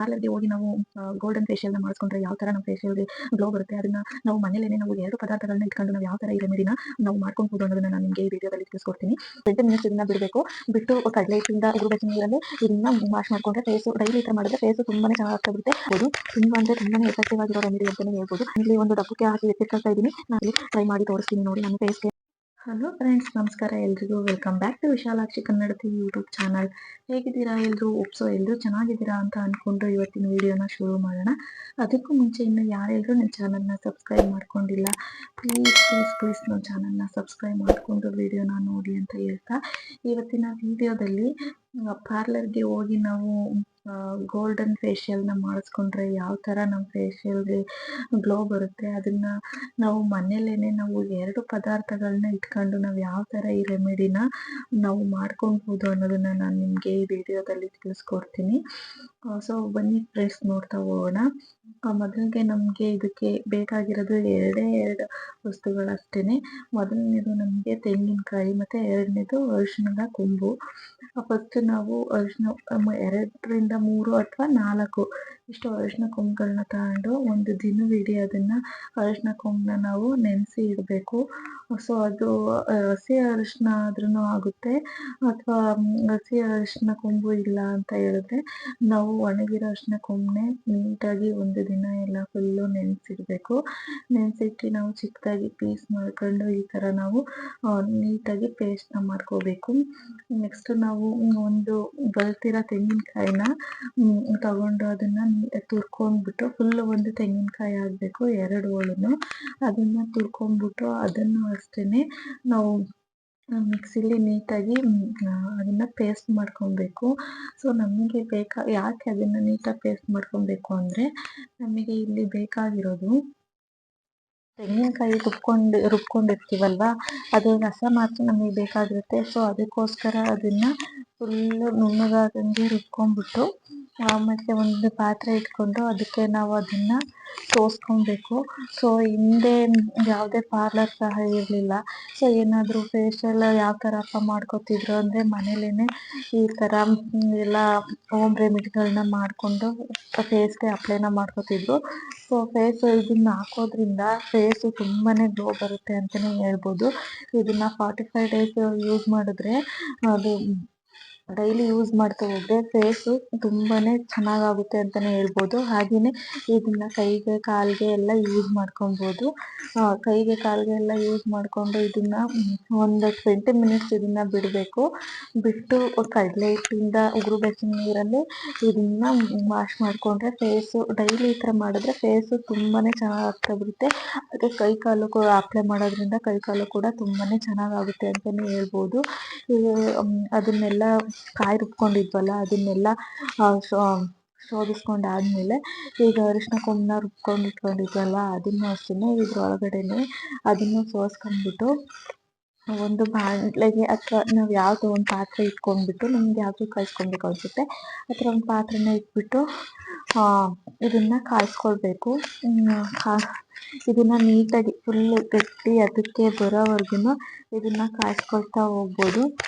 ಪಾರ್ಲರ್‌ಗೆ ಹೋಗಿ ನಾವು ಗೋಲ್ಡನ್ ಫೇಶಿಯಲ್‌ನ ಮಾಡಿಸ್ಕೊಂಡ್ರೆ ಯಾವ ತರ ನಮ್ಮ ಫೇಶಿಯಲ್‌ಗೆ ಗ್ಲೋ ಬರುತ್ತೆ, ಅದನ್ನ ನಾವು ಮನೇಲೇನೆ ನಾವು 2 ಪದಾರ್ಥಗಳನ್ನ ಇಟ್ಕೊಂಡು ನಾವು ಯಾವ ತರ ಈ ರೆಮಿಡಿನ ನಾವು ಮಾಡ್ಕೊಬಹುದು ಅನ್ನೋದನ್ನ ನಾನು ನಿಮಗೆ ಈ ವಿಡಿಯೋದಲ್ಲಿ ತಿಳಿಸ್ಕೊಡ್ತೀನಿ. 20 ಮಿನಿಟ್ಸ್ ಇದನ್ನ ಬಿಡಬೇಕು. ಬಿಟ್ಟು ಕಡಲೆ ಹಿಟ್ಟಿಂದ ಉಗುರು ನೀರಲ್ಲಿ ಇದನ್ನ ವಾಶ್ ಮಾಡ್ಕೊಂಡ್ರೆ ಡೈಲಿ ಈ ತರ ಮಾಡಿದ್ರೆ ಫೇಸ್ ತುಂಬಾನೇ ಚೆನ್ನಾಗಿ ಬರುತ್ತೆ. ಅದು ತುಂಬಾ ಅಂದ್ರೆ ತುಂಬಾನೇ ಎಫೆಕ್ಟಿವ್ ಆಗಿರೋ ರೆಮಿಡಿ ಅಂತಾನೆ ಹೇಳ್ಬೋದು. ಇಲ್ಲಿ ಒಂದು ಡಬ್ಬಕ್ಕೆ ಹಾಕಿ ಎತ್ತಿಟ್ಕೊಳ್ತಾ ಇದ್ದೀನಿ. ನಾನು ಟ್ರೈ ಮಾಡಿ ತೋರಿಸ್ತೀನಿ ನೋಡಿ ನನ್ನ ಫೇಸ್‌ಗೆ. ಹಲೋ ಫ್ರೆಂಡ್ಸ್, ನಮಸ್ಕಾರ ಎಲ್ರಿಗೂ. Welcome back to Vishalakshi Kannadati YouTube channel. ಹೇಗಿದ್ದೀರಾ ಎಲ್ಲರೂ? ಎಲ್ಲರೂ ಚೆನ್ನಾಗಿದ್ದೀರಾ ಅಂತ ಅನ್ಕೊಂಡು ಇವತ್ತಿನ ವಿಡಿಯೋನ ಶುರು ಮಾಡೋಣ. ಅದಕ್ಕೂ ಮುಂಚೆ ಇನ್ನು ಯಾರೆಲ್ಲರೂ ನನ್ನ ಚಾನಲ್ನ ಸಬ್ಸ್ಕ್ರೈಬ್ ಮಾಡ್ಕೊಂಡಿಲ್ಲ, ಪ್ಲೀಸ್ ನನ್ನ ಚಾನಲ್ನ ಸಬ್ಸ್ಕ್ರೈಬ್ ಮಾಡಿಕೊಂಡು ವಿಡಿಯೋನ ನೋಡಿ ಅಂತ ಹೇಳ್ತಾ, ಇವತ್ತಿನ ವಿಡಿಯೋದಲ್ಲಿ ಪಾರ್ಲರ್ಗೆ ಹೋಗಿ ನಾವು ಗೋಲ್ಡನ್ ಫೇಶಿಯಲ್ನ ಮಾಡಿಸ್ಕೊಂಡ್ರೆ ಯಾವ ಥರ ನಮ್ಮ ಫೇಶಿಯಲ್ಗೆ ಗ್ಲೋ ಬರುತ್ತೆ, ಅದನ್ನ ನಾವು ಮನೇಲೇನೆ ನಾವು 2 ಪದಾರ್ಥಗಳನ್ನ ಇಟ್ಕೊಂಡು ನಾವು ಯಾವ ಥರ ಈ ರೆಮಿಡಿನ ನಾವು ಮಾಡ್ಕೊಳ್ಬೋದು ಅನ್ನೋದನ್ನ ನಾನು ನಿಮಗೆ ಈ ವಿಡಿಯೋದಲ್ಲಿ ತಿಳಿಸ್ಕೊಡ್ತೀನಿ. ಸೊ ಬನ್ನಿ ಫ್ರೆಂಡ್ಸ್, ನೋಡ್ತಾ ಹೋಗೋಣ. ಮೊದಲಿಗೆ ನಮಗೆ ಇದಕ್ಕೆ ಬೇಕಾಗಿರೋದು 2 ವಸ್ತುಗಳಷ್ಟೇನೆ. ಮೊದಲನೇದು ನಮಗೆ ತೆಂಗಿನಕಾಯಿ, ಮತ್ತೆ ಎರಡನೇದು ಅರಿಶಿಣದ ಕೊಂಬು. ಫಸ್ಟ್ ನಾವು ಅರಿಶಿಣ 2ರಿಂದ 3 ಅಥವಾ 4 ಇಷ್ಟು ಅರಿಶಿಣ ಕೊಂಬುಗಳನ್ನ ತಗೊಂಡು ಒಂದು ದಿನವಿಡೀ ಅದನ್ನ ಅರಿಶಿಣ ಕೊಂಬನ್ನ ನಾವು ನೆನೆಸಿ ಇಡಬೇಕು. ಸೊ ಅದು ಹಸಿ ಅರಿಶಿಣ ಆದ್ರೂ ಆಗುತ್ತೆ, ಅಥವಾ ಹಸಿ ಅರಿಶಿಣ ಕೊಂಬು ಇಲ್ಲ ಅಂತ ಹೇಳಿದ್ರೆ ನಾವು ಒಣಗಿರೋ ಅರಿಶಿಣ ಕೊಂಬನ್ನೇ ನೀಟಾಗಿ ಒಂದು ದಿನ ಎಲ್ಲ ಫುಲ್ಲು ನೆನೆಸಿಡ್ಬೇಕು. ನೆನೆಸಿಟ್ಟು ನಾವು ಚಿಕ್ಕದಾಗಿ ಪೀಸ್ ಮಾಡ್ಕೊಂಡು ಈ ಥರ ನಾವು ನೀಟಾಗಿ ಪೇಸ್ಟ್ನ ಮಾಡ್ಕೋಬೇಕು. ನೆಕ್ಸ್ಟ್ ನಾವು ಒಂದು ಬಲ್ತಿರೋ ತೆಂಗಿನಕಾಯಿನ ತಗೊಂಡು ಅದನ್ನ ತುರ್ಕೊಂಡ್ಬಿಟ್ಟು, ಫುಲ್ ಒಂದು ತೆಂಗಿನಕಾಯಿ ಆಗಬೇಕು 2 ಹೋಳುನು. ಅದನ್ನ ತುರ್ಕೊಂಡ್ಬಿಟ್ಟು ಅದನ್ನು ಅಷ್ಟೇನೆ ನಾವು ಮಿಕ್ಸಿಲಿ ನೀಟಾಗಿ ಅದನ್ನ ಪೇಸ್ಟ್ ಮಾಡ್ಕೊಬೇಕು. ಸೊ ನಮಗೆ ಯಾಕೆ ಅದನ್ನ ನೀಟಾಗಿ ಪೇಸ್ಟ್ ಮಾಡ್ಕೊಬೇಕು ಅಂದರೆ, ನಮಗೆ ಇಲ್ಲಿ ಬೇಕಾಗಿರೋದು ತೆಂಗಿನಕಾಯಿ ರುಬ್ಕೊಂಡಿರ್ತೀವಲ್ವಾ, ಅದು ರಸ ಮಾತ್ರ ನಮಗೆ ಬೇಕಾಗಿರುತ್ತೆ. ಸೊ ಅದಕ್ಕೋಸ್ಕರ ಅದನ್ನ ಫುಲ್ಲು ನುಣ್ಣಗಾಗಂಗೆ ರುಬ್ಕೊಂಡ್ಬಿಟ್ಟು ಮತ್ತೆ ಒಂದು ಪಾತ್ರೆ ಇಟ್ಕೊಂಡು ಅದಕ್ಕೆ ನಾವು ಅದನ್ನ ಸೋಸ್ಕೊಬೇಕು. ಸೊ ಹಿಂದೆ ಯಾವುದೇ ಪಾರ್ಲರ್ ಸಹ ಇರಲಿಲ್ಲ. ಸೊ ಏನಾದರೂ ಫೇಶಿಯಲ್ ಯಾವ ಥರಪ್ಪ ಮಾಡ್ಕೊತಿದ್ರು ಅಂದರೆ ಮನೇಲೇನೆ ಈ ಥರ ಎಲ್ಲ ಹೋಮ್ ರೆಮಿಡಿಗಳನ್ನ ಮಾಡಿಕೊಂಡು ಫೇಸ್ಗೆ ಅಪ್ಲೈನ ಮಾಡ್ಕೊತಿದ್ರು. ಸೊ ಇದನ್ನ ಹಾಕೋದ್ರಿಂದ ಫೇಸು ತುಂಬಾ ಗ್ಲೋ ಬರುತ್ತೆ ಅಂತಲೇ ಹೇಳ್ಬೋದು. ಇದನ್ನ 45 ಡೇಸ್ ಯೂಸ್ ಮಾಡಿದ್ರೆ, ಅದು ಡೈಲಿ ಯೂಸ್ ಮಾಡ್ತಾ ಹೋದ್ರೆ ಫೇಸು ತುಂಬಾ ಚೆನ್ನಾಗಾಗುತ್ತೆ ಅಂತಲೇ ಹೇಳ್ಬೋದು. ಹಾಗೆಯೇ ಇದನ್ನ ಕೈಗೆ ಕಾಲಿಗೆ ಎಲ್ಲ ಯೂಸ್ ಮಾಡ್ಕೊಬೋದು. ಕೈಗೆ ಕಾಲಿಗೆ ಎಲ್ಲ ಯೂಸ್ ಮಾಡಿಕೊಂಡು ಇದನ್ನ ಒಂದು 20 ಮಿನಿಟ್ಸ್ ಇದನ್ನ ಬಿಡಬೇಕು. ಬಿಟ್ಟು ಕಡಲೆ ಹಿಟ್ಟಿಂದ ಉಗುರು ಬೆಚ್ಚನೆ ನೀರಲ್ಲಿ ಇದನ್ನ ವಾಶ್ ಮಾಡಿಕೊಂಡ್ರೆ ಫೇಸು ಡೈಲಿ ಈ ಥರ ಮಾಡಿದ್ರೆ ಫೇಸು ತುಂಬಾ ಚೆನ್ನಾಗಿ ಬರುತ್ತೆ. ಅದಕ್ಕೆ ಕೈ ಕಾಲು ಕೂಡ ಅಪ್ಲೈ ಮಾಡೋದ್ರಿಂದ ಕೈ ಕಾಲು ಕೂಡ ತುಂಬಾ ಚೆನ್ನಾಗಾಗುತ್ತೆ ಅಂತಲೇ ಹೇಳ್ಬೋದು. ಅದನ್ನೆಲ್ಲ ಕಾಯಿ ರುಬ್ಕೊಂಡಿದ್ವಲ್ಲ ಅದನ್ನೆಲ್ಲ ಶೋಧಿಸ್ಕೊಂಡಾದ್ಮೇಲೆ ಈಗ ಅರಿಶಿಣ ಕೊಂಬನ್ನ ಇಟ್ಕೊಂಡಿದ್ವಲ್ಲ ಅದನ್ನು ಅಷ್ಟೇನೆ ಇದ್ರೊಳಗಡೆನೆ ಅದನ್ನು ಸೋಸ್ಕೊಂಡ್ಬಿಟ್ಟು ಒಂದು ಬಾಣಲೆಗೆ ಅಥವಾ ನಾವು ಯಾವುದೋ ಒಂದು ಪಾತ್ರೆ ಇಟ್ಕೊಂಡ್ಬಿಟ್ಟು, ನಮ್ಗೆ ಯಾವುದು ಕಾಯಿಸ್ಕೊಬೇಕು ಅನಿಸುತ್ತೆ ಆ ಥರ ಒಂದು ಪಾತ್ರೆನ ಇಟ್ಬಿಟ್ಟು ಇದನ್ನ ಕಾಯಿಸ್ಕೊಳ್ಬೇಕು. ಇದನ್ನ ನೀಟಾಗಿ ಫುಲ್ಲು ಗಟ್ಟಿ ಅದಕ್ಕೆ ಬರೋವರೆಗೂ ಇದನ್ನ ಕಾಯಿಸ್ಕೊಳ್ತಾ ಹೋಗ್ಬೋದು.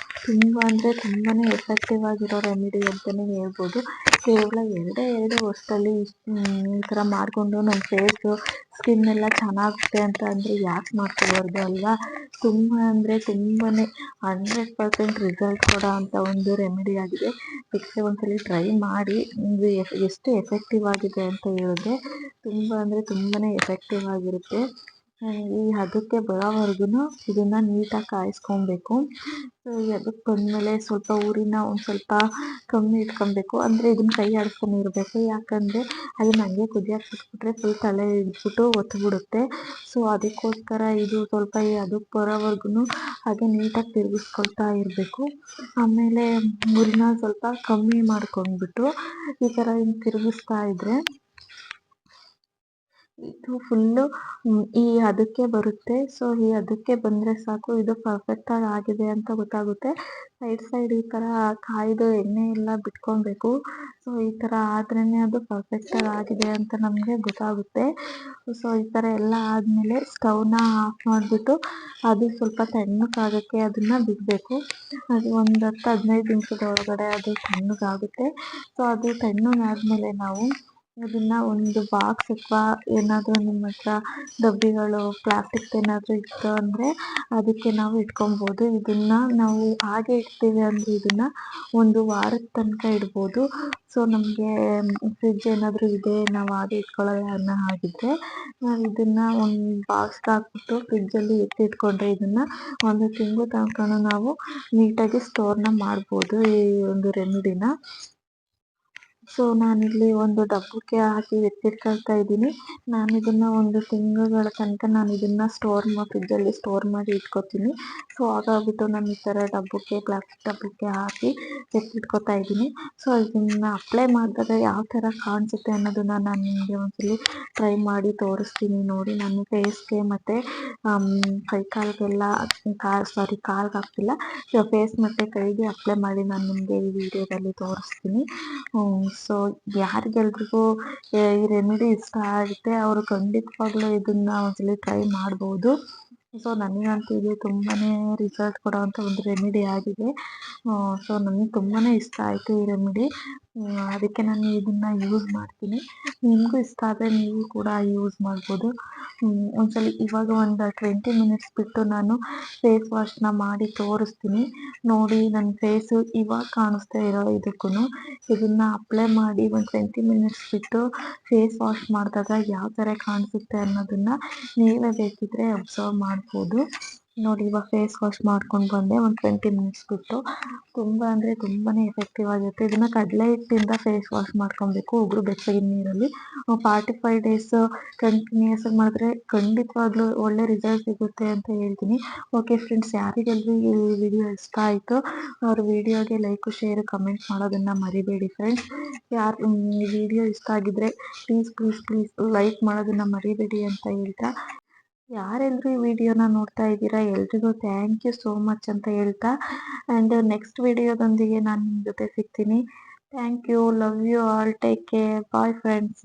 ತುಂಬ ಅಂದರೆ ತುಂಬಾ ಎಫೆಕ್ಟಿವ್ ಆಗಿರೋ ರೆಮಿಡಿ ಅಂತಲೇ ಹೇಳ್ಬೋದು. ಕೇವಲ 2 ವರ್ಷದಲ್ಲಿ ಈ ಥರ ಮಾಡಿಕೊಂಡು ನಮ್ಮ ಫೇಸು ಸ್ಕಿನ್ ಎಲ್ಲ ಚೆನ್ನಾಗುತ್ತೆ ಅಂತ ಅಂದರೆ ಯಾಕೆ ಮಾಡ್ಕೋಬಾರ್ದು ಅಲ್ವಾ? ತುಂಬ ಅಂದರೆ ತುಂಬಾ 100% ರಿಸಲ್ಟ್ ಕೊಡೋ ಅಂಥ ಒಂದು ರೆಮಿಡಿ ಆಗಿದೆ. ಬೇಕಿದ್ರೆ ಒಂದ್ಸಲಿ ಟ್ರೈ ಮಾಡಿ. ಇದು ಎಷ್ಟು ಎಫೆಕ್ಟಿವ್ ಆಗಿದೆ ಅಂತ ಹೇಳಿದ್ರೆ ತುಂಬ ಅಂದರೆ ತುಂಬಾ ಎಫೆಕ್ಟಿವ್ ಆಗಿರುತ್ತೆ. ಈ ಹದಕ್ಕೆ ಬರೋವರೆಗೂ ಇದನ್ನ ನೀಟಾಗಿ ಕಾಯಿಸ್ಕೊಬೇಕು. ಅದಕ್ಕೆ ಬಂದಮೇಲೆ ಸ್ವಲ್ಪ ಊರಿನ ಒಂದು ಸ್ವಲ್ಪ ಕಮ್ಮಿ ಇಟ್ಕೊಬೇಕು. ಅಂದರೆ ಇದನ್ನ ಕೈ ಆಡಿಸ್ತಾನೆ ಇರಬೇಕು, ಯಾಕಂದರೆ ಅದನ್ನ ಹಂಗೆ ಕುದಿಯಕ್ಕೆ ಬಿಟ್ಬಿಟ್ರೆ ಫುಲ್ ತಲೆ ಹಿಡಿದ್ಬಿಟ್ಟು ಒತ್ಬಿಡುತ್ತೆ. ಸೊ ಅದಕ್ಕೋಸ್ಕರ ಇದು ಸ್ವಲ್ಪ ಅದಕ್ಕೆ ಬರೋವರೆಗೂ ಹಾಗೆ ನೀಟಾಗಿ ತಿರುಗಿಸ್ಕೊಳ್ತಾ ಇರಬೇಕು. ಆಮೇಲೆ ಊರಿನ ಸ್ವಲ್ಪ ಕಮ್ಮಿ ಮಾಡ್ಕೊಂಡ್ಬಿಟ್ಟು ಈ ಥರ ಹಿಂಗೆ ತಿರುಗಿಸ್ತಾ ಇದ್ದರೆ ಇದು ಫುಲ್ಲು ಈ ಹದಕ್ಕೆ ಬರುತ್ತೆ. ಸೊ ಈ ಹದಕ್ಕೆ ಬಂದ್ರೆ ಸಾಕು, ಇದು ಪರ್ಫೆಕ್ಟ್ ಆಗಿ ಆಗಿದೆ ಅಂತ ಗೊತ್ತಾಗುತ್ತೆ. ಸೈಡ್ ಈ ತರ ಕಾಯ್ದು ಎಣ್ಣೆ ಎಲ್ಲ ಬಿಟ್ಕೊಬೇಕು. ಸೊ ಈ ತರ ಆದ್ರೇನೆ ಅದು ಪರ್ಫೆಕ್ಟ್ ಆಗಿ ಆಗಿದೆ ಅಂತ ನಮ್ಗೆ ಗೊತ್ತಾಗುತ್ತೆ. ಸೊ ಈ ತರ ಎಲ್ಲ ಆದ್ಮೇಲೆ ಸ್ಟವ್ನ ಆಫ್ ಮಾಡ್ಬಿಟ್ಟು ಅದು ಸ್ವಲ್ಪ ತಣ್ಣಗಾಗಕ್ಕೆ ಅದನ್ನ ಬಿಡ್ಬೇಕು. ಅದು ಒಂದ್ 10-15 ನಿಮಿಷದ ಒಳಗಡೆ ಅದು ತಣ್ಣಗಾಗುತ್ತೆ. ಸೊ ಅದು ತಣ್ಣಗಾದ್ಮೇಲೆ ನಾವು ಅದನ್ನ ಒಂದು ಬಾಕ್ಸ್ ಅಥವಾ ಏನಾದ್ರು ನಿಮ್ಮ ಹತ್ರ ಡಬ್ಬಿಗಳು ಪ್ಲಾಸ್ಟಿಕ್ ಏನಾದ್ರು ಇತ್ತು ಅಂದ್ರೆ ಅದಕ್ಕೆ ನಾವು ಇಟ್ಕೊಬೋದು. ಇದನ್ನ ನಾವು ಹಾಗೆ ಇಡ್ತೀವಿ ಅಂದ್ರೆ ಇದನ್ನ ಒಂದು ವಾರದ ತನಕ ಇಡ್ಬೋದು. ಸೊ ನಮ್ಗೆ ಫ್ರಿಡ್ಜ್ ಏನಾದ್ರು ಇದೆ, ನಾವು ಹಾಗೆ ಇಟ್ಕೊಳ್ಳೋಲ್ಲ ಅನ್ನೋ ಹಾಗಿದ್ರೆ ನಾವು ಇದನ್ನ ಒಂದು ಬಾಕ್ಸ್ಗೆ ಹಾಕ್ಬಿಟ್ಟು ಫ್ರಿಡ್ಜ್ ಅಲ್ಲಿ ಎತ್ತಿಟ್ಕೊಂಡ್ರೆ ಇದನ್ನ 1 ತಿಂಗಳು ತನಕನೂ ನಾವು ನೀಟಾಗಿ ಸ್ಟೋರ್ನ ಮಾಡ್ಬೋದು ಈ ಒಂದು ರೆಮಿಡಿನ. ಸೊ ನಾನಿಲ್ಲಿ ಒಂದು ಡಬ್ಬಕ್ಕೆ ಹಾಕಿ ಎತ್ತಿಟ್ಕೊಳ್ತಾ ಇದ್ದೀನಿ. ನಾನು ಇದನ್ನ 1 ತಿಂಗಳುಗಳ ತನಕ ನಾನು ಇದನ್ನ ಫ್ರಿಡ್ಜಲ್ಲಿ ಸ್ಟೋರ್ ಮಾಡಿ ಇಟ್ಕೋತೀನಿ. ಸೊ ಹಾಗಾಗ್ಬಿಟ್ಟು ನಾನು ಈ ಥರ ಪ್ಲಾಸ್ಟಿಕ್ ಡಬ್ಬಕ್ಕೆ ಹಾಕಿ ಎತ್ತಿಟ್ಕೊತಾ ಇದ್ದೀನಿ. ಸೊ ಇದನ್ನ ಅಪ್ಲೈ ಮಾಡಿದಾಗ ಯಾವ ಥರ ಕಾಣಿಸುತ್ತೆ ಅನ್ನೋದನ್ನ ನಾನು ನಿಮಗೆ ಒಂದ್ಸಲಿ ಟ್ರೈ ಮಾಡಿ ತೋರಿಸ್ತೀನಿ ನೋಡಿ. ನಾನು ಫೇಸ್ಗೆ ಮತ್ತು ಕೈ ಕಾಲಿಗೆಲ್ಲ ಕಾಲ್ಗೆ ಹಾಕ್ತಿಲ್ಲ, ಫೇಸ್ ಮತ್ತು ಕೈಗೆ ಅಪ್ಲೈ ಮಾಡಿ ನಾನು ನಿಮಗೆ ಈ ವಿಡಿಯೋದಲ್ಲಿ ತೋರಿಸ್ತೀನಿ. ಸೊ ಯಾರಿಗೆಲ್ರಿಗೂ ಈ ರೆಮಿಡಿ ಇಷ್ಟ ಆಗುತ್ತೆ ಅವರು ಖಂಡಿತವಾಗ್ಲೂ ಇದನ್ನ ಒಂದ್ಸಲಿ ಟ್ರೈ ಮಾಡ್ಬೋದು. ಸೊ ನನಗಂತೂ ಇದು ತುಂಬಾನೇ ರಿಸಲ್ಟ್ ಕೊಡೋವಂಥ ಒಂದು ರೆಮಿಡಿ ಆಗಿದೆ. ಸೊ ನನಗೆ ತುಂಬಾನೇ ಇಷ್ಟ ಆಯಿತು ಈ ರೆಮಿಡಿ. ಅದಕ್ಕೆ ನಾನು ಇದನ್ನ ಯೂಸ್ ಮಾಡ್ತೀನಿ. ನಿಮಗೂ ಇಷ್ಟ ಆದರೆ ನೀವು ಕೂಡ ಯೂಸ್ ಮಾಡ್ಬೋದು. ಒಂದ್ಸಲಿ ಇವಾಗ ಒಂದು 20 ಮಿನಿಟ್ಸ್ ಬಿಟ್ಟು ನಾನು ಫೇಸ್ ವಾಶ್ನ ಮಾಡಿ ತೋರಿಸ್ತೀನಿ ನೋಡಿ. ನನ್ನ ಫೇಸು ಇವಾಗ ಕಾಣಿಸ್ತಾ ಇರೋ ಇದಕ್ಕೂ ಇದನ್ನ ಅಪ್ಲೈ ಮಾಡಿ ಒಂದು 20 ಮಿನಿಟ್ಸ್ ಬಿಟ್ಟು ಫೇಸ್ ವಾಶ್ ಮಾಡಿದಾಗ ಯಾವ ಥರ ಕಾಣಿಸುತ್ತೆ ಅನ್ನೋದನ್ನ ನೀವೇ ಬೇಕಿದ್ರೆ ಅಬ್ಸರ್ವ್ ಮಾಡ್ಬೋದು ನೋಡಿ. ಇವಾಗ ಫೇಸ್ ವಾಶ್ ಮಾಡ್ಕೊಂಡು ಬಂದೆ ಒಂದು 20 ಮಿನಿಟ್ಸ್ ಬಿಟ್ಟು. ತುಂಬ ಅಂದರೆ ತುಂಬಾನೇ ಎಫೆಕ್ಟಿವ್ ಆಗಿರುತ್ತೆ. ಇದನ್ನ ಕಡಲೆ ಹಿಟ್ಟಿಂದ ಫೇಸ್ ವಾಶ್ ಮಾಡ್ಕೊಬೇಕು ಉಗುರು ಬೆಚ್ಚಗಿನ ನೀರಲ್ಲಿ. 45 ಡೇಸ್ ಕಂಟಿನ್ಯೂಸ್ ಆಗಿ ಮಾಡಿದ್ರೆ ಖಂಡಿತವಾಗ್ಲೂ ಒಳ್ಳೆ ರಿಸಲ್ಟ್ ಸಿಗುತ್ತೆ ಅಂತ ಹೇಳ್ತೀನಿ. ಓಕೆ ಫ್ರೆಂಡ್ಸ್, ಯಾರಿಗೆಲ್ಲರೂ ಈ ವಿಡಿಯೋ ಇಷ್ಟ ಆಯಿತು ಅವ್ರ ವಿಡಿಯೋಗೆ ಲೈಕ್, ಶೇರ್, ಕಮೆಂಟ್ ಮಾಡೋದನ್ನ ಮರಿಬೇಡಿ ಫ್ರೆಂಡ್ಸ್. ಯಾರು ಈ ವಿಡಿಯೋ ಇಷ್ಟ ಆಗಿದ್ರೆ ಪ್ಲೀಸ್ ಲೈಕ್ ಮಾಡೋದನ್ನ ಮರಿಬೇಡಿ ಅಂತ ಹೇಳ್ತಾ, ಯಾರೆಲ್ಲರೂ ಈ ವಿಡಿಯೋನ ನೋಡ್ತಾ ಇದ್ದೀರಾ ಎಲ್ರಿಗೂ ಥ್ಯಾಂಕ್ ಯು ಸೋ ಮಚ್ ಅಂತ ಹೇಳ್ತಾ, ಆ್ಯಂಡ್ ನೆಕ್ಸ್ಟ್ ವಿಡಿಯೋದೊಂದಿಗೆ ನಾನು ನಿಮ್ಮ ಜೊತೆ ಸಿಗ್ತೀನಿ. Thank you, love you all, take care, bye friends.